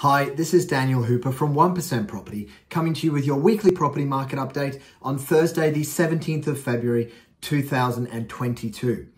Hi, this is Daniel Hooper from 1% Property, coming to you with your weekly property market update on Thursday, the 17th of February, 2022.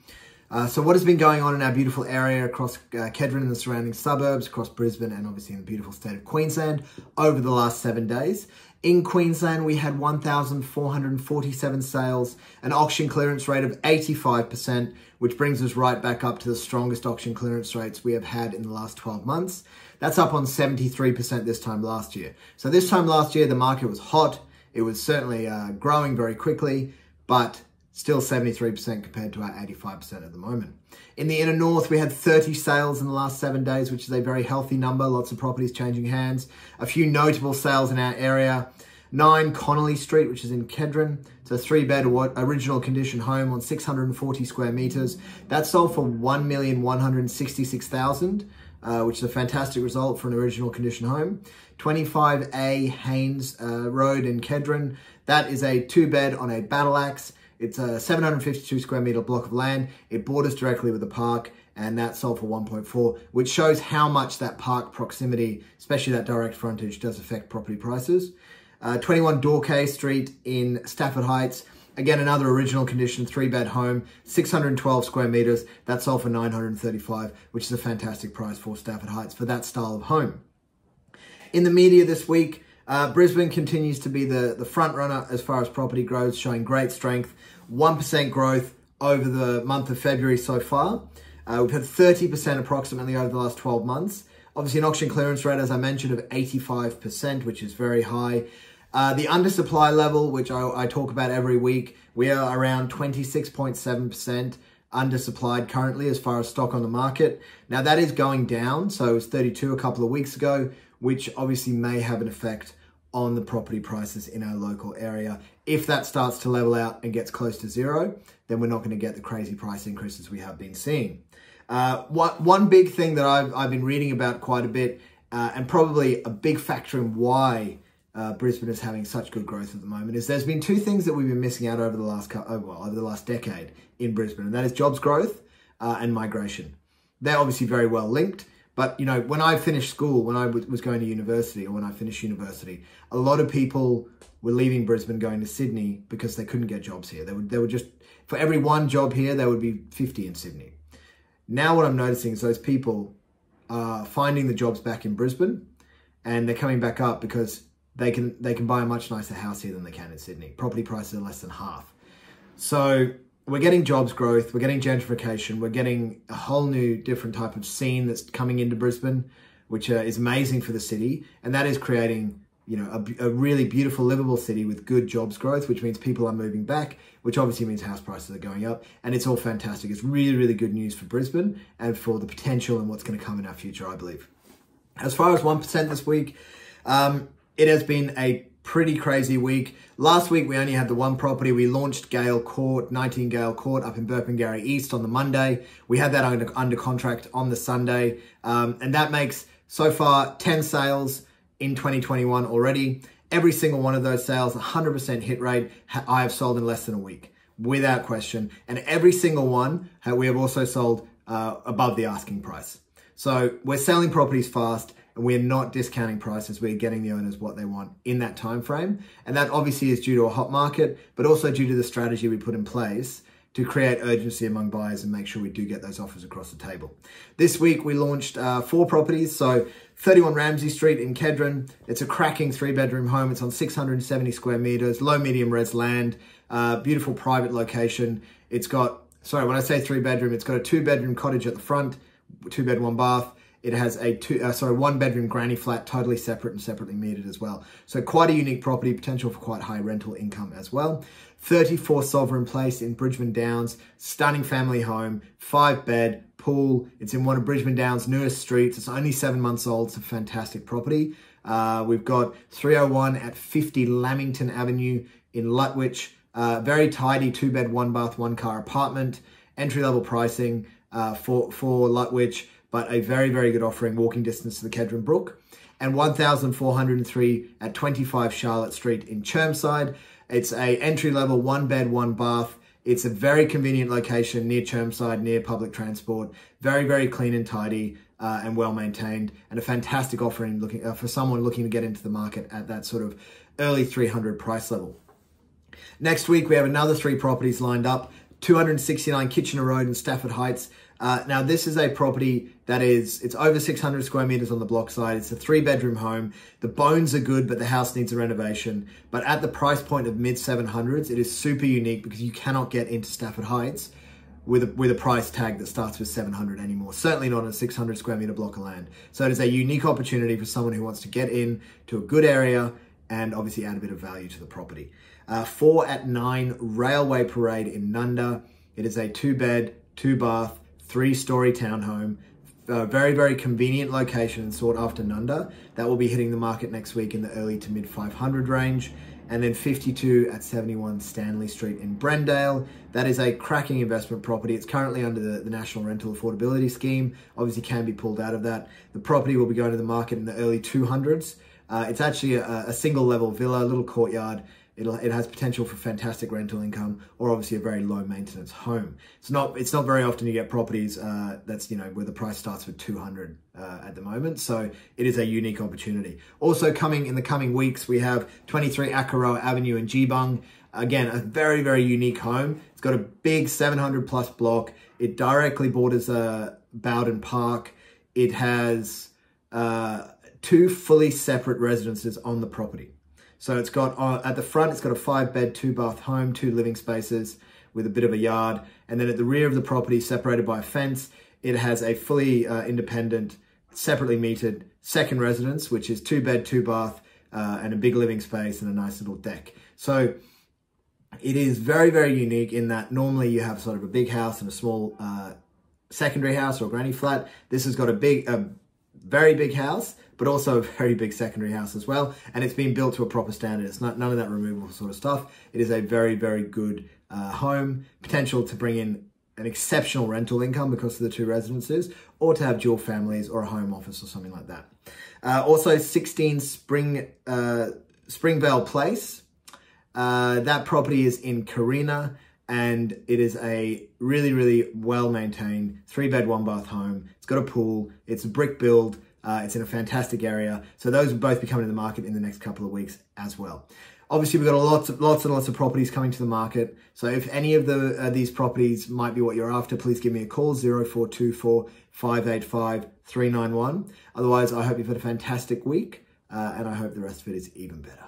So what has been going on in our beautiful area across Kedron and the surrounding suburbs, across Brisbane and obviously in the beautiful state of Queensland over the last 7 days? In Queensland, we had 1,447 sales, an auction clearance rate of 85%, which brings us right back up to the strongest auction clearance rates we have had in the last 12 months. That's up on 73% this time last year. So this time last year, the market was hot. It was certainly growing very quickly, but still 73% compared to our 85% at the moment. In the inner north, we had 30 sales in the last 7 days, which is a very healthy number. Lots of properties changing hands. A few notable sales in our area. 9 Connolly Street, which is in Kedron. It's a 3-bed original condition home on 640 square meters. That sold for $1,166,000, which is a fantastic result for an original condition home. 25A Haynes Road in Kedron. That is a 2-bed on a battle axe. It's a 752 square meter block of land. It borders directly with the park, and that sold for 1.4, which shows how much that park proximity, especially that direct frontage, does affect property prices. 21 Dorkay Street in Stafford Heights. Again, another original condition 3-bed home, 612 square meters. That sold for 935, which is a fantastic price for Stafford Heights for that style of home. In the media this week, Brisbane continues to be the front runner as far as property growth, showing great strength. 1% growth over the month of February so far. We've had 30% approximately over the last 12 months. Obviously an auction clearance rate, as I mentioned, of 85%, which is very high. The undersupply level, which I talk about every week, we are around 26.7% undersupplied currently as far as stock on the market. Now that is going down, so it was 32 a couple of weeks ago, which obviously may have an effect on the property prices in our local area. If that starts to level out and gets close to zero, then we're not going to get the crazy price increases we have been seeing. One big thing that I've been reading about quite a bit, and probably a big factor in why Brisbane is having such good growth at the moment, is there's been 2 things that we've been missing out over the last decade in Brisbane, and that is jobs growth and migration. They're obviously very well linked. But, you know, when I finished school, when I was going to university, or when I finished university, a lot of people were leaving Brisbane going to Sydney because they couldn't get jobs here. They would just, for every 1 job here, there would be 50 in Sydney. Now what I'm noticing is those people are finding the jobs back in Brisbane, and they're coming back up because they can buy a much nicer house here than they can in Sydney. Property prices are less than half. So we're getting jobs growth, we're getting gentrification, we're getting a whole new different type of scene that's coming into Brisbane, which is amazing for the city. And that is creating, you know, a really beautiful, livable city with good jobs growth, which means people are moving back, which obviously means house prices are going up. And it's all fantastic. It's really, really good news for Brisbane and for the potential and what's going to come in our future, I believe. As far as 1% this week, it has been a pretty crazy week. Last week, we only had the 1 property. We launched Gale Court, 19 Gale Court up in Burpengary East on the Monday. We had that under contract on the Sunday. And that makes, so far, 10 sales in 2021 already. Every single one of those sales, 100% hit rate, I have sold in less than a week, without question. And every single one, we have also sold above the asking price. So we're selling properties fast, and we're not discounting prices. We're getting the owners what they want in that time frame. And that obviously is due to a hot market, but also due to the strategy we put in place to create urgency among buyers and make sure we do get those offers across the table. This week, we launched 4 properties. So 31 Ramsay Street in Kedron. It's a cracking 3-bedroom home. It's on 670 square meters, low medium res land, beautiful private location. It's got, sorry, when I say 3-bedroom, it's got a 2-bedroom cottage at the front, 2-bed, 1 bath. It has a 1-bedroom granny flat, totally separate and separately metered as well. So quite a unique property, potential for quite high rental income as well. 34 Sovereign Place in Bridgeman Downs, stunning family home, 5-bed, pool. It's in one of Bridgeman Downs' newest streets. It's only 7 months old. It's a fantastic property. We've got 301 at 50 Lamington Avenue in Lutwyche. Very tidy 2-bed, 1-bath, 1-car apartment. Entry-level pricing for Lutwyche, but a very, very good offering, walking distance to the Kedron Brook. And 1,403 at 25 Charlotte Street in Chermside. It's a entry-level 1-bed, 1-bath. It's a very convenient location near Chermside, near public transport. Very, very clean and tidy. and well maintained, and a fantastic offering for someone looking to get into the market at that sort of early 300 price level. Next week, we have another 3 properties lined up. 269 Kitchener Road in Stafford Heights. Now, this is a property that it's over 600 square meters on the block side. It's a 3-bedroom home. The bones are good, but the house needs a renovation. But at the price point of mid 700s, it is super unique because you cannot get into Stafford Heights with a price tag that starts with 700 anymore. Certainly not a 600 square meter block of land. So it is a unique opportunity for someone who wants to get in to a good area and obviously add a bit of value to the property. 4 at 9 Railway Parade in Nunda. It is a 2-bed, 2-bath, 3-story townhome. Very, very convenient location and sought after Nunda. That will be hitting the market next week in the early to mid 500 range. And then 52 at 71 Stanley Street in Brendale. That is a cracking investment property. It's currently under the National Rental Affordability Scheme. Obviously can be pulled out of that. The property will be going to the market in the early 200s. It's actually a single level villa, a little courtyard. It has potential for fantastic rental income, or obviously a very low maintenance home. It's not very often you get properties that's, where the price starts with 200 at the moment. So it is a unique opportunity. Also coming in the coming weeks, we have 23 Akaroa Avenue in Geebung. Again, a very, very unique home. It's got a big 700 plus block. It directly borders Bowden Park. It has 2 fully separate residences on the property. So it's got, at the front, it's got a 5-bed, 2-bath home, 2 living spaces with a bit of a yard. And then at the rear of the property, separated by a fence, it has a fully independent, separately metered second residence, which is 2-bed, 2-bath, and a big living space and a nice little deck. So it is very, very unique in that normally you have sort of a big house and a small secondary house or granny flat. This has got a very big house, but also a very big secondary house as well. And it's been built to a proper standard. It's none of that removable sort of stuff. It is a very, very good home. Potential to bring in an exceptional rental income because of the 2 residences, or to have dual families or a home office or something like that. Also 16 Springvale Place. That property is in Carina, and it is a really, really well-maintained 3-bed, 1-bath home. It's got a pool. It's a brick build. It's in a fantastic area. So those will both be coming to the market in the next couple of weeks as well. Obviously, we've got lots and lots of properties coming to the market. So if any of these properties might be what you're after, please give me a call, 0424 585 391. Otherwise, I hope you've had a fantastic week, and I hope the rest of it is even better.